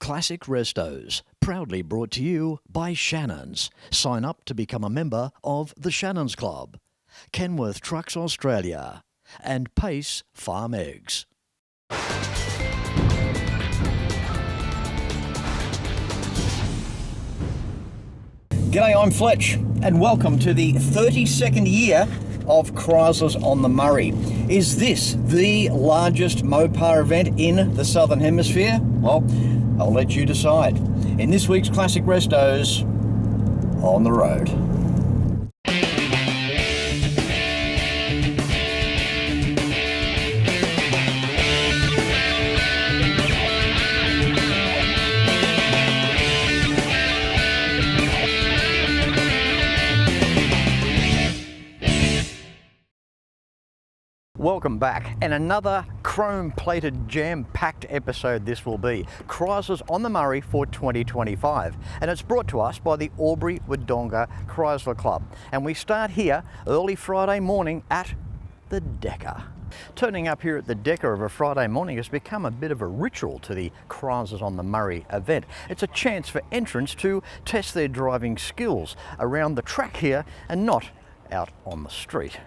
Classic Restos, proudly brought to you by Shannons. Sign up to become a member of the Shannons Club. Kenworth Trucks Australia and Pace Farm Eggs. G'day, I'm Fletch, and welcome to the 32nd year of Chryslers on the Murray. Is this the largest Mopar event in the Southern Hemisphere? Well, I'll let you decide. In this week's Classic Restos, on the road. Welcome back, and another chrome-plated, jam-packed episode this will be. Chryslers on the Murray for 2025, and it's brought to us by the Albury Wodonga Chrysler Club. And we start here early Friday morning at the DECA. Turning up here at the DECA of a Friday morning has become a bit of a ritual to the Chryslers on the Murray event. It's a chance for entrants to test their driving skills around the track here and not out on the street.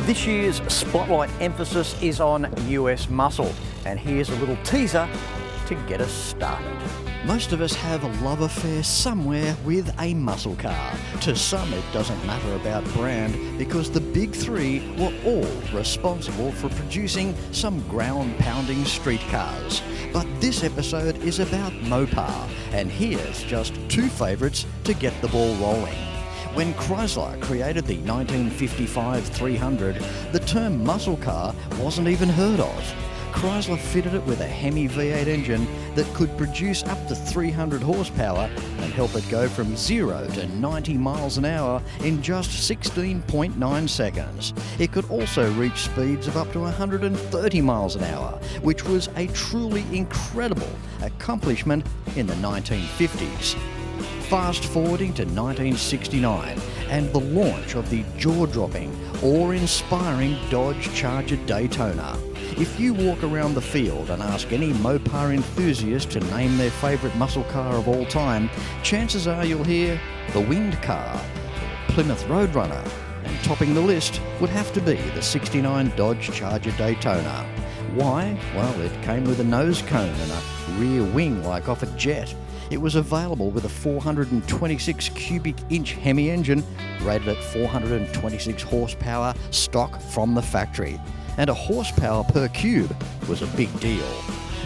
This year's spotlight emphasis is on US muscle, and here's a little teaser to get us started. Most of us have a love affair somewhere with a muscle car. To some it doesn't matter about brand because the big three were all responsible for producing some ground-pounding street cars. But this episode is about Mopar, and here's just two favourites to get the ball rolling. When Chrysler created the 1955 300, the term muscle car wasn't even heard of. Chrysler fitted it with a Hemi V8 engine that could produce up to 300 horsepower and help it go from 0 to 90 miles an hour in just 16.9 seconds. It could also reach speeds of up to 130 miles an hour, which was a truly incredible accomplishment in the 1950s. Fast forwarding to 1969 and the launch of the jaw-dropping, awe-inspiring Dodge Charger Daytona. If you walk around the field and ask any Mopar enthusiast to name their favourite muscle car of all time, chances are you'll hear the Winged Car, Plymouth Roadrunner, and topping the list would have to be the 69 Dodge Charger Daytona. Why? Well, it came with a nose cone and a rear wing like off a jet. It was available with a 426 cubic inch Hemi engine rated at 426 horsepower stock from the factory. And a horsepower per cube was a big deal.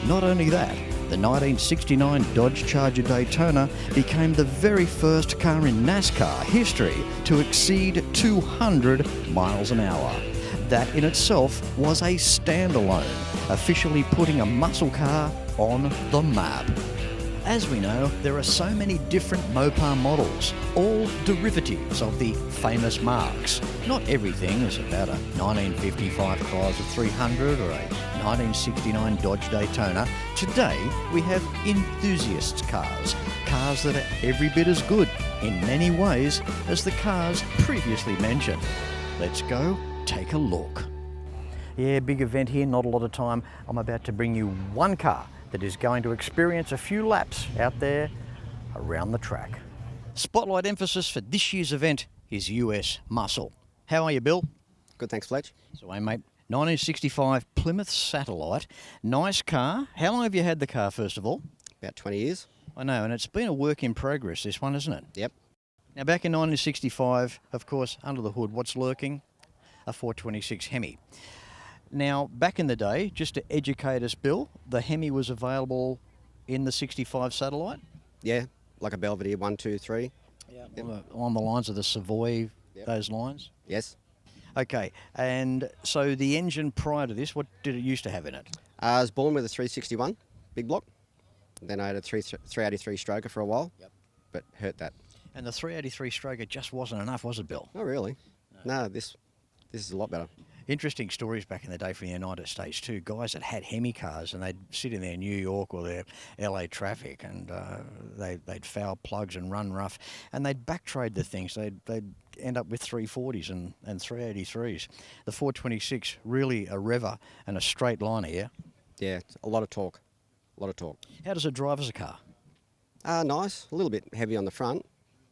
Not only that, the 1969 Dodge Charger Daytona became the very first car in NASCAR history to exceed 200 miles an hour. That in itself was a standalone, officially putting a muscle car on the map. As we know, there are so many different Mopar models, all derivatives of the famous marques. Not everything is about a 1955 Chrysler 300 or a 1969 Dodge Daytona. Today, we have enthusiasts' cars, cars that are every bit as good in many ways as the cars previously mentioned. Let's go take a look. Yeah, big event here, not a lot of time. I'm about to bring you one car that is going to experience a few laps out there around the track. Spotlight emphasis for this year's event is US muscle. How are you, Bill? Good, thanks, Fletch. So, mate, 1965 Plymouth Satellite. Nice car. How long have you had the car, first of all? About 20 years. I know, and it's been a work in progress, this one, isn't it? Yep. Now, back in 1965, of course, under the hood, what's lurking? A 426 Hemi. Now, back in the day, just to educate us, Bill, the Hemi was available in the 65 Satellite? Yeah, like a Belvedere 1, 2, 3. Yeah. Along the lines of the Savoy, those lines? Yes. Okay, and so the engine prior to this, what did it used to have in it? I was born with a 361 big block. Then I had a 383 stroker for a while, but hurt that. And the 383 stroker just wasn't enough, was it, Bill? Not really. No, this is a lot better. Interesting stories back in the day from the United States too. Guys that had Hemi cars and they'd sit in their New York or their LA traffic and they'd foul plugs and run rough and they'd back trade the things. They'd end up with 340s and 383s. The 426, really a rever and a straight liner, yeah? Yeah, it's a lot of torque. A lot of torque. How does it drive as a car? Nice. A little bit heavy on the front,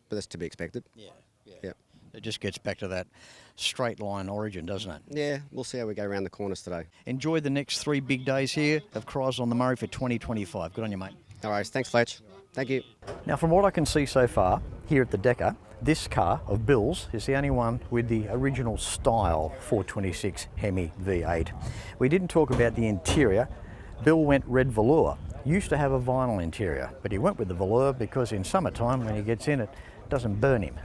but that's to be expected. Yeah. Yep. It just gets back to that straight line origin, doesn't it? Yeah, we'll see how we go around the corners today. Enjoy the next 3 big days here of Chrysler on the Murray for 2025. Good on you, mate. No worries. Thanks, Fletch. Thank you. Now, from what I can see so far here at the DECA, this car of Bill's is the only one with the original style 426 Hemi V8. We didn't talk about the interior. Bill went red velour. Used to have a vinyl interior, but he went with the velour because in summertime when he gets in it doesn't burn him.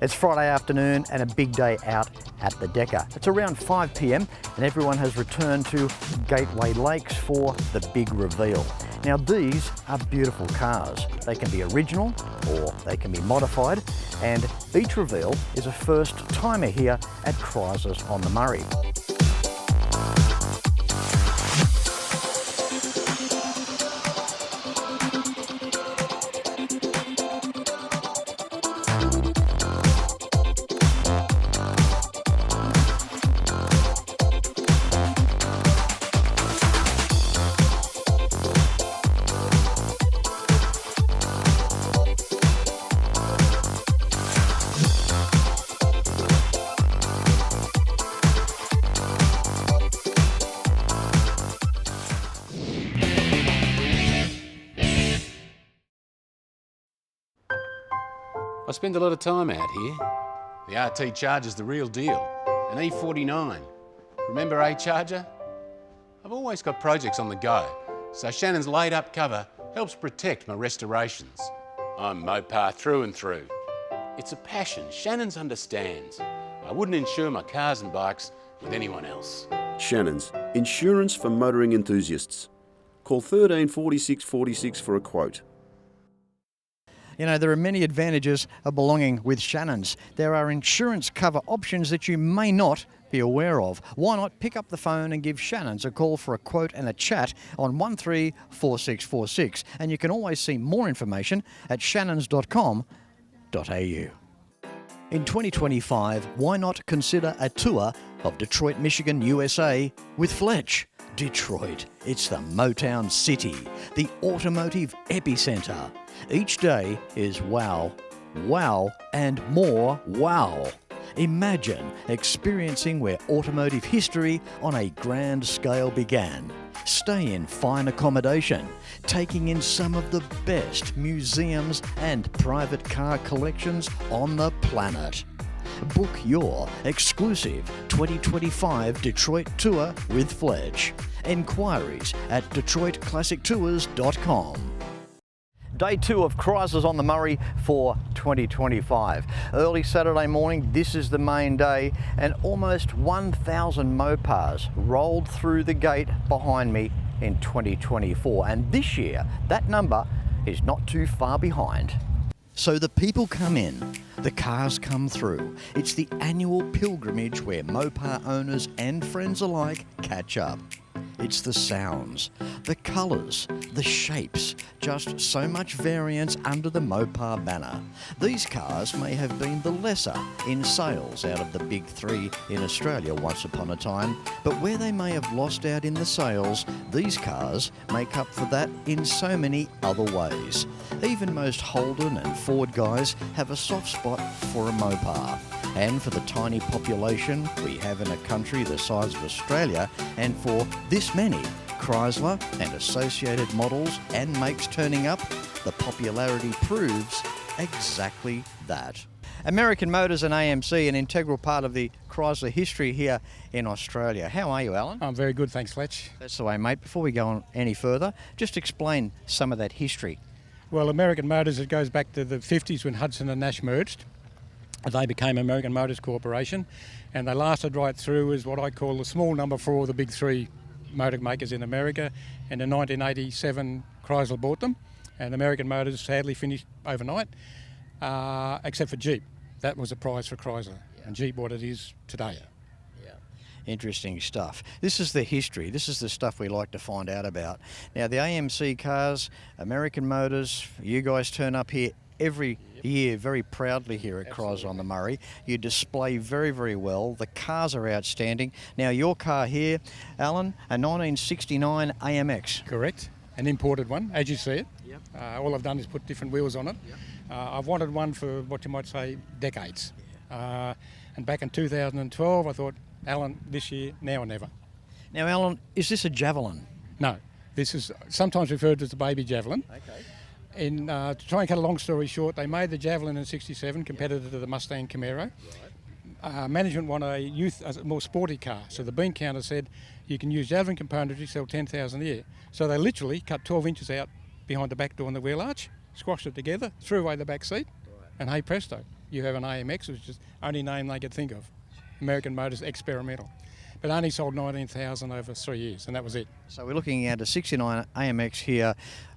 It's Friday afternoon and a big day out at the DECA. It's around 5 p.m. and everyone has returned to Gateway Lakes for the big reveal. Now these are beautiful cars. They can be original or they can be modified, and each reveal is a first timer here at Chryslers on the Murray. I spend a lot of time out here. The RT Charger's the real deal, an E49. Remember A-Charger? I've always got projects on the go, so Shannon's laid-up cover helps protect my restorations. I'm Mopar through and through. It's a passion Shannon's understands. I wouldn't insure my cars and bikes with anyone else. Shannons, insurance for motoring enthusiasts. Call 13 46 46 for a quote. You know, there are many advantages of belonging with Shannons. There are insurance cover options that you may not be aware of. Why not pick up the phone and give Shannons a call for a quote and a chat on 134646, and you can always see more information at shannons.com.au. In 2025, why not consider a tour of Detroit, Michigan, USA with Fletch? Detroit, it's the Motown City, the automotive epicenter. Each day is wow, wow, and more wow. Imagine experiencing where automotive history on a grand scale began. Stay in fine accommodation, taking in some of the best museums and private car collections on the planet. Book your exclusive 2025 Detroit tour with Fletch. Enquiries at DetroitClassicTours.com. Day 2 of Chryslers on the Murray for 2025. Early Saturday morning, this is the main day, and almost 1,000 Mopars rolled through the gate behind me in 2024. And this year, that number is not too far behind. So the people come in, the cars come through. It's the annual pilgrimage where Mopar owners and friends alike catch up. It's the sounds, the colours, the shapes, just so much variance under the Mopar banner. These cars may have been the lesser in sales out of the big three in Australia once upon a time, but where they may have lost out in the sales, these cars make up for that in so many other ways. Even most Holden and Ford guys have a soft spot for a Mopar. And for the tiny population we have in a country the size of Australia, and for this many Chrysler and associated models and makes turning up, the popularity proves exactly that. American Motors and AMC, an integral part of the Chrysler history here in Australia. How are you, Alan? I'm very good, thanks, Fletch. That's the way, mate. Before we go on any further, just explain some of that history. Well, American Motors, it goes back to the 50s when Hudson and Nash merged. They became American Motors Corporation, and they lasted right through as what I call the small number for all the big three motor makers in America. And in 1987, Chrysler bought them, and American Motors sadly finished overnight, except for Jeep. That was a prize for Chrysler, and Jeep what it is today. Interesting stuff. This is the history. This is the stuff we like to find out about. Now, the AMC cars, American Motors, you guys turn up here every year very proudly here at Chrysler on the Murray. You display very, very well. The cars are outstanding. Now, your car here, Alan, a 1969 AMX. Correct. An imported one, as you see it. All I've done is put different wheels on it. I've wanted one for what you might say decades. And back in 2012, I thought, Alan, this year, now or never. Now, Alan, is this a Javelin? No, this is sometimes referred to as a baby Javelin. Okay. To try and cut a long story short, they made the Javelin in '67, competitor to the Mustang Camaro. Management want a more sporty car, so the bean counter said you can use Javelin componentry, sell 10,000 a year. So they literally cut 12 inches out behind the back door and the wheel arch, squashed it together, threw away the back seat, and hey presto, you have an AMX, which is the only name they could think of. American Motors Experimental. But only sold 19,000 over 3 years, and that was it. So we're looking at a 69 AMX here,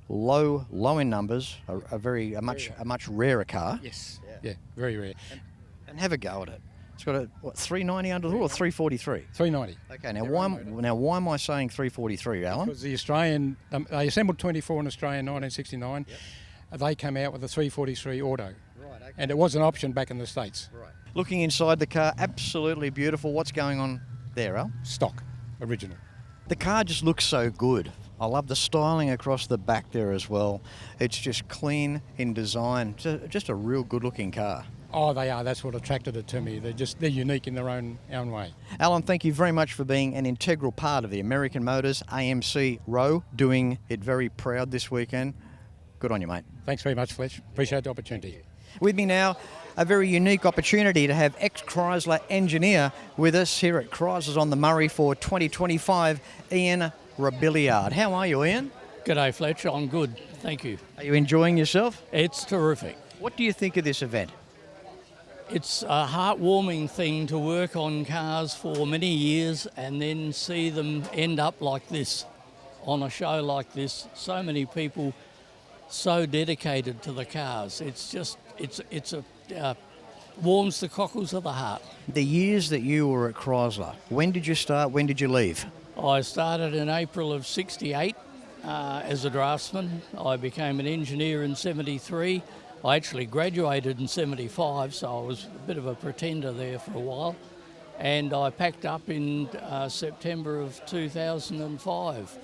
low in numbers, a much rarer car. Yes, yeah, very rare. And have a go at it. It's got a 390 under the hood or 343? 390. Okay, now why am I saying 343, Alan? Because the Australian, they assembled 24 in Australia in 1969. They came out with a 343 auto. Right, okay. And it was an option back in the States. Right. Looking inside the car, absolutely beautiful. What's going on there, Al? Stock, original. The car just looks so good. I love the styling across the back there as well. It's just clean in design. Just a real good-looking car. Oh, they are. That's what attracted it to me. They're unique in their own way. Alan, thank you very much for being an integral part of the American Motors AMC row, doing it very proud this weekend. Good on you, mate. Thanks very much, Fletch. Appreciate the opportunity. With me now, a very unique opportunity to have ex-Chrysler engineer with us here at Chryslers on the Murray for 2025, Ian Robilliard. How are you, Ian? G'day, Fletch. I'm good, thank you. Are you enjoying yourself? It's terrific. What do you think of this event? It's a heartwarming thing to work on cars for many years and then see them end up like this, on a show like this. So many people so dedicated to the cars. Warms the cockles of the heart. The years that you were at Chrysler, when did you start, when did you leave? I started in April of '68 as a draftsman. I became an engineer in '73. I actually graduated in '75, so I was a bit of a pretender there for a while. And I packed up in September of 2005.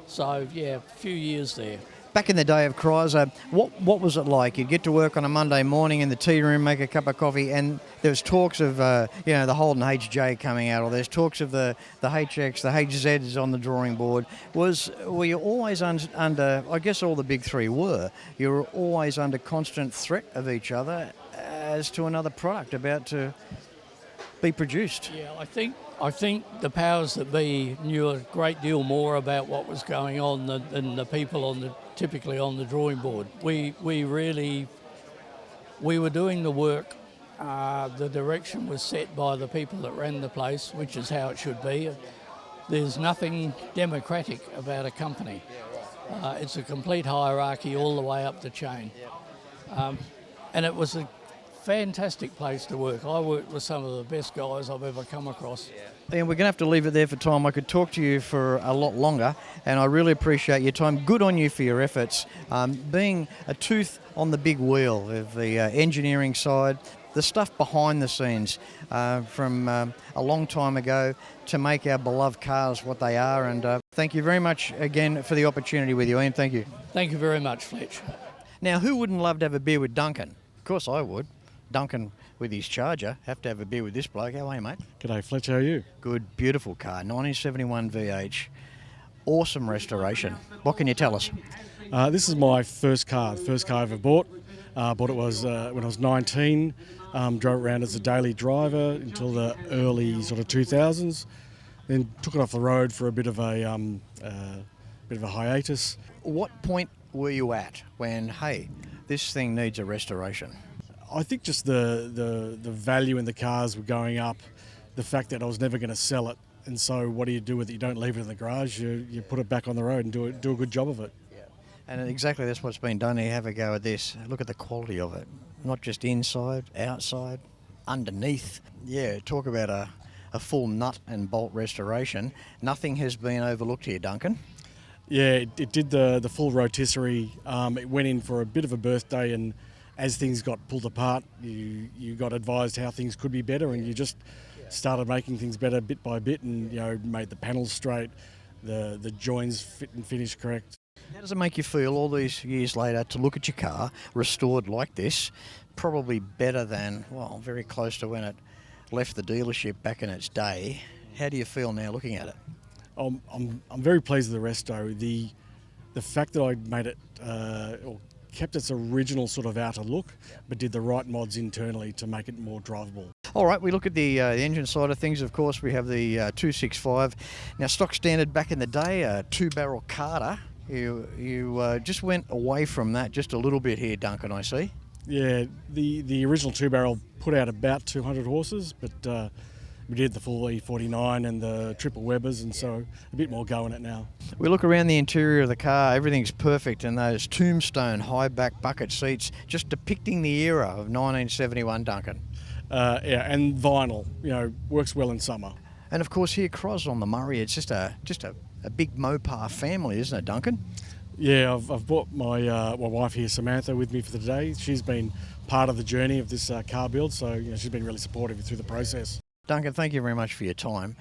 So, yeah, a few years there. Back in the day of Chrysler, what was it like? You'd get to work on a Monday morning in the tea room, make a cup of coffee, and there was talks of, the Holden HJ coming out, or there's talks of the HX, the HZs on the drawing board. Were you always under, I guess all the big three were, you were always under constant threat of each other as to another product about to be produced. Yeah, I think the powers that be knew a great deal more about what was going on than the people typically on the drawing board. We were doing the work. The direction was set by the people that ran the place, which is how it should be. There's nothing democratic about a company. It's a complete hierarchy all the way up the chain. And it was a fantastic place to work. I worked with some of the best guys I've ever come across. And we're going to have to leave it there for time. I could talk to you for a lot longer, and I really appreciate your time. Good on you for your efforts. Being a tooth on the big wheel of the engineering side, the stuff behind the scenes from a long time ago to make our beloved cars what they are. And thank you very much again for the opportunity with you, Ian. Thank you. Thank you very much, Fletch. Now, who wouldn't love to have a beer with Duncan? Of course I would. Duncan with his Charger, have to have a beer with this bloke. How are you, mate? G'day, Fletch, how are you? Good, beautiful car, 1971 V8. Awesome restoration. What can you tell us? This is my first car I ever bought. Bought it when I was 19. Drove it around as a daily driver until the early sort of 2000s. Then took it off the road for a bit of a hiatus. What point were you at when, hey, this thing needs a restoration? I think just the value in the cars were going up, the fact that I was never going to sell it, and so what do you do with it? You don't leave it in the garage, you put it back on the road and do a good job of it. Yeah. And exactly that's what's been done here. Have a go at this. Look at the quality of it. Not just inside, outside, underneath. Yeah, talk about a full nut and bolt restoration. Nothing has been overlooked here, Duncan. Yeah, it did the full rotisserie. It went in for a bit of a birthday, and as things got pulled apart, you got advised how things could be better, and you just started making things better bit by bit, and made the panels straight, the joins fit and finish correct. How does it make you feel all these years later to look at your car restored like this, probably better than, well, very close to when it left the dealership back in its day? How do you feel now looking at it? I'm very pleased with the resto. The fact that I made it or kept its original sort of outer look, but did the right mods internally to make it more drivable. All right, we look at the engine side of things. Of course, we have the 265. Now, stock standard back in the day, a 2-barrel Carter. You just went away from that just a little bit here, Duncan, I see. Yeah, the original 2-barrel put out about 200 horses, but we did the full E49 and the triple Webers, and so a bit more go in it now. We look around the interior of the car, everything's perfect, and those tombstone high back bucket seats just depicting the era of 1971, Duncan. Yeah, and vinyl, works well in summer. And of course here, Cros on the Murray, it's just a big Mopar family, isn't it, Duncan? Yeah, I've brought my wife here, Samantha, with me for the day. She's been part of the journey of this car build, so she's been really supportive through the process. Duncan, thank you very much for your time.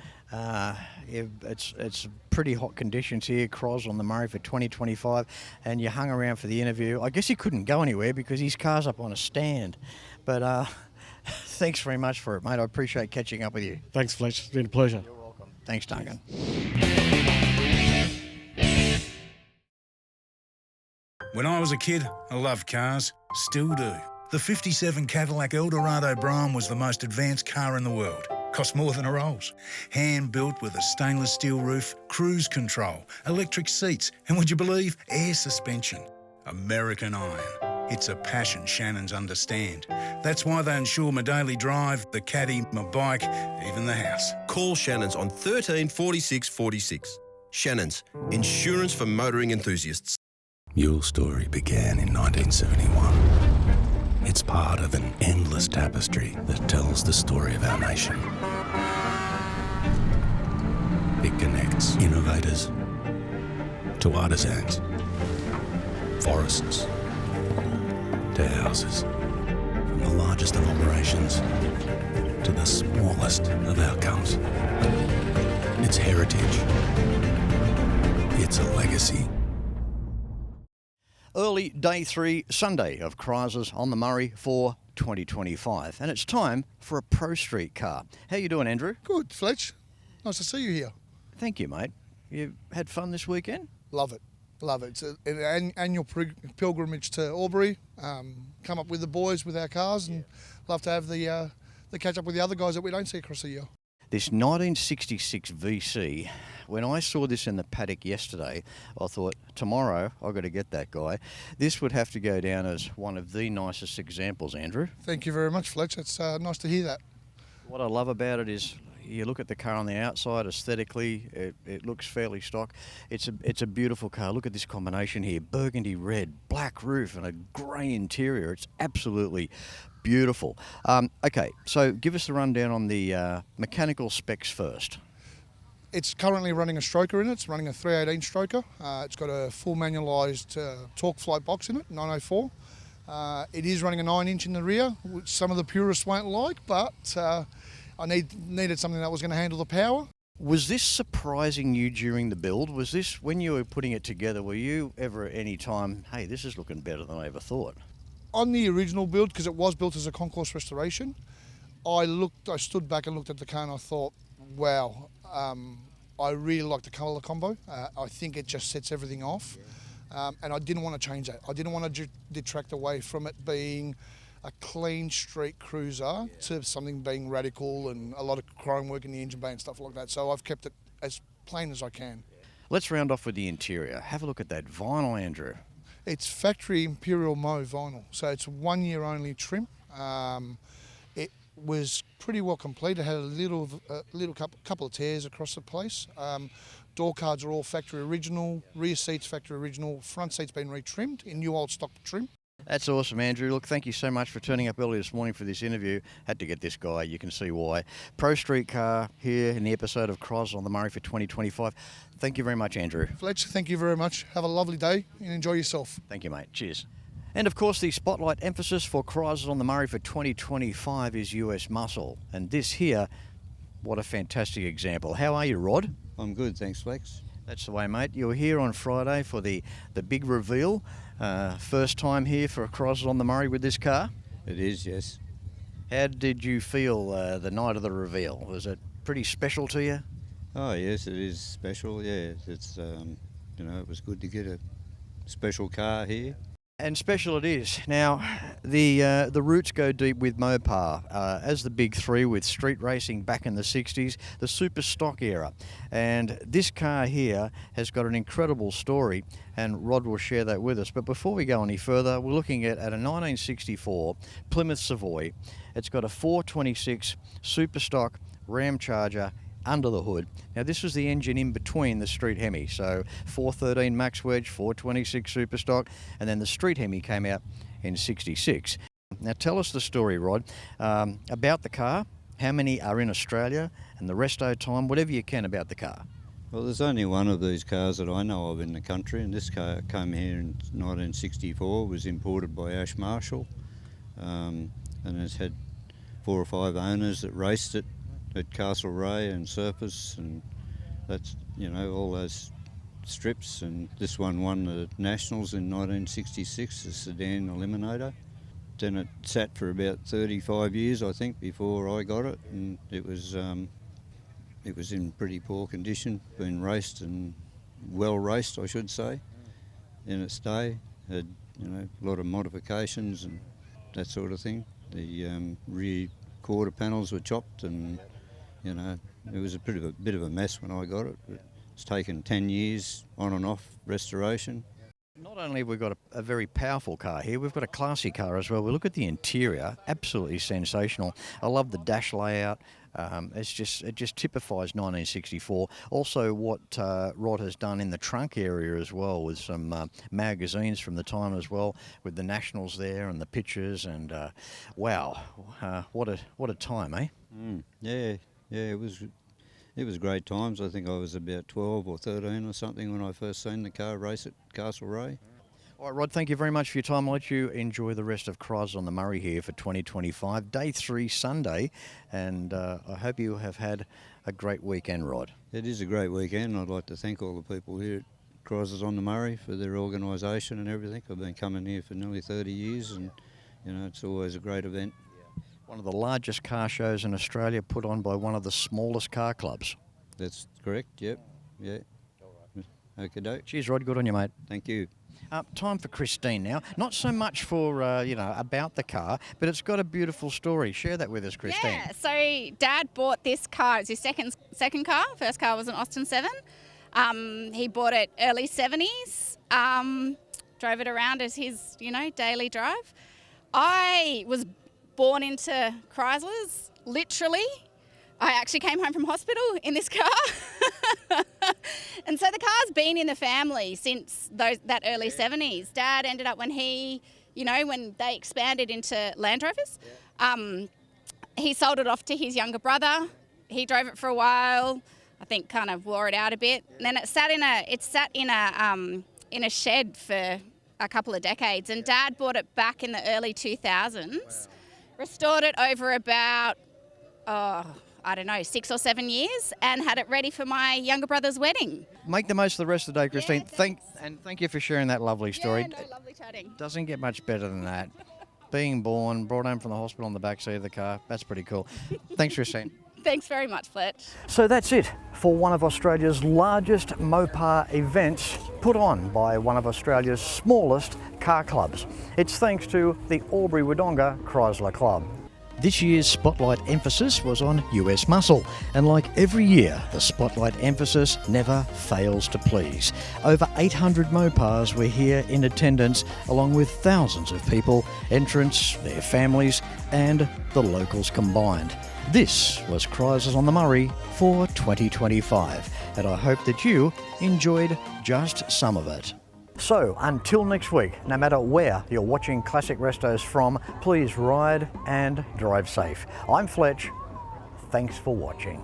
It's pretty hot conditions here, Cros on the Murray for 2025, and you hung around for the interview. I guess he couldn't go anywhere because his car's up on a stand, but thanks very much for it, mate. I appreciate catching up with you. Thanks, Fletch. It's been a pleasure. You're welcome. Thanks, Duncan. When I was a kid, I loved cars, still do. The 57 Cadillac Eldorado Brougham was the most advanced car in the world. Cost more than a Rolls. Hand-built with a stainless steel roof, cruise control, electric seats, and would you believe, air suspension. American iron. It's a passion Shannons understand. That's why they insure my daily drive, the caddy, my bike, even the house. Call Shannons on 13 46 46. Shannons, insurance for motoring enthusiasts. Your story began in 1971. It's part of an endless tapestry that tells the story of our nation. It connects innovators to artisans, forests to houses, from the largest of operations to the smallest of outcomes. It's heritage. It's a legacy. Early day 3 Sunday of Chryslers on the Murray for 2025, and it's time for a Pro Street car. How you doing, Andrew? Good, Fletch. Nice to see you here. Thank you, mate. You had fun this weekend? Love it. Love it. It's an annual pilgrimage to Albury. Come up with the boys with our cars, and love to have the they catch up with the other guys that we don't see across the year. This 1966 VC, when I saw this in the paddock yesterday, I thought, tomorrow I've got to get that guy. This would have to go down as one of the nicest examples, Andrew. Thank you very much, Fletch. It's nice to hear that. What I love about it is you look at the car on the outside, aesthetically, it looks fairly stock. It's a beautiful car. Look at this combination here, burgundy red, black roof and a grey interior. It's absolutely beautiful. Okay, so give us the rundown on the mechanical specs first. It's currently running a stroker in it. It's running a 318 stroker. It's got a full manualised torque float box in it, 904. It is running a 9-inch in the rear, which some of the purists won't like, but I needed something that was going to handle the power. Was this surprising you during the build? Was this, when you were putting it together, were you ever at any time, hey, this is looking better than I ever thought? On the original build, because it was built as a concourse restoration, I stood back and looked at the car and I thought, wow, I really like the colour combo. I think it just sets everything off. And I didn't want to change that. I didn't want to detract away from it being a clean street cruiser to something being radical and a lot of chrome work in the engine bay and stuff like that. So I've kept it as plain as I can. Let's round off with the interior. Have a look at that vinyl, Andrew. It's factory Imperial Mauve vinyl, so it's 1 year only trim. It was pretty well complete. It had a couple of tears across the place. Door cards are all factory original, rear seats factory original, front seats been retrimmed in new old stock trim. That's awesome, Andrew. Look, thank you so much for turning up early this morning for this interview. Had to get this guy, you can see why. Pro Street Car here in the episode of Chrysler on the Murray for 2025. Thank you very much, Andrew. Fletch, thank you very much. Have a lovely day and enjoy yourself. Thank you, mate. Cheers. And of course, the spotlight emphasis for Chrysler on the Murray for 2025 is US muscle. And this here, what a fantastic example. How are you, Rod? I'm good, thanks, Flex. That's the way, mate. You were here on Friday for the big reveal. First time here for Chrysler on the Murray with this car? It is, yes. How did you feel the night of the reveal? Was it pretty special to you? Oh, yes, it is special, yeah. It's, you know, it was good to get a special car here. And special it is. Now, the roots go deep with Mopar, as the big three with street racing back in the 60s, the super stock era. And this car here has got an incredible story, and Rod will share that with us. But before we go any further, we're looking at a 1964 Plymouth Savoy. It's got a 426 super stock Ram Charger under the hood. Now this was the engine in between the street Hemi, so 413 max wedge, 426 super stock, and then the street Hemi came out in 66. Now tell us the story, Rod, about the car, how many are in Australia, and the resto time, whatever you can about the car. Well, there's only one of these cars that I know of in the country, and this car came here in 1964, was imported by Ash Marshall, and it's had 4 or 5 owners that raced it at Castlereagh and Surface, and that's, you know, all those strips. And this one won the Nationals in 1966, the sedan eliminator. Then it sat for about 35 years, I think, before I got it, and it was in pretty poor condition, been raced and well raced, I should say, in its day. Had, you know, a lot of modifications and that sort of thing. The rear quarter panels were chopped, and you know, it was a bit of a mess when I got it. But it's taken 10 years on and off restoration. Not only have we got a very powerful car here, we've got a classy car as well. We look at the interior, absolutely sensational. I love the dash layout. It just typifies 1964. Also, what Rod has done in the trunk area as well, with some magazines from the time as well, with the Nationals there and the pictures. And wow, what a time, eh? Yeah, it was great times. I think I was about 12 or 13 or something when I first seen the car race at Castlereagh. All right, Rod, thank you very much for your time. I'll let you enjoy the rest of Chrysler on the Murray here for 2025, Day 3 Sunday, and I hope you have had a great weekend, Rod. It is a great weekend. I'd like to thank all the people here at Chrysler on the Murray for their organisation and everything. I've been coming here for nearly 30 years, and you know, it's always a great event. One of the largest car shows in Australia, put on by one of the smallest car clubs. That's correct, yep, yeah. Okay, doke. Cheers, Rod, good on you, mate. Thank you. Time for Christine now. Not so much for, about the car, but it's got a beautiful story. Share that with us, Christine. Yeah, so Dad bought this car. It's his second car. First car was an Austin 7. He bought it early 70s, drove it around as his, daily drive. I was born into Chryslers, literally. I actually came home from hospital in this car. And so the car's been in the family since that early 70s. Dad ended up when when they expanded into Land Rovers, he sold it off to his younger brother. He drove it for a while, I think kind of wore it out a bit. And then it sat in a shed for a couple of decades. And Dad bought it back in the early 2000s, restored it over about, 6 or 7 years, and had it ready for my younger brother's wedding. Make the most of the rest of the day, Christine. Yeah, Thank you for sharing that lovely story. Yeah, no, lovely chatting. Doesn't get much better than that. Being born, brought home from the hospital on the back seat of the car, that's pretty cool. Thanks, Christine. Thanks very much, Fletch. So that's it for one of Australia's largest Mopar events put on by one of Australia's smallest car clubs. It's thanks to the Albury Wodonga Chrysler Club. This year's spotlight emphasis was on US muscle, and like every year, the spotlight emphasis never fails to please. Over 800 Mopars were here in attendance, along with thousands of people, entrants, their families, and the locals combined. This was Chryslers on the Murray for 2025, and I hope that you enjoyed just some of it. So, until next week, no matter where you're watching Classic Restos from, please ride and drive safe. I'm Fletch. Thanks for watching.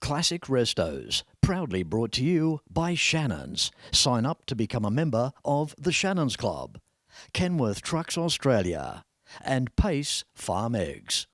Classic Restos, proudly brought to you by Shannons. Sign up to become a member of the Shannons Club. Kenworth Trucks Australia and Pace Farm Eggs.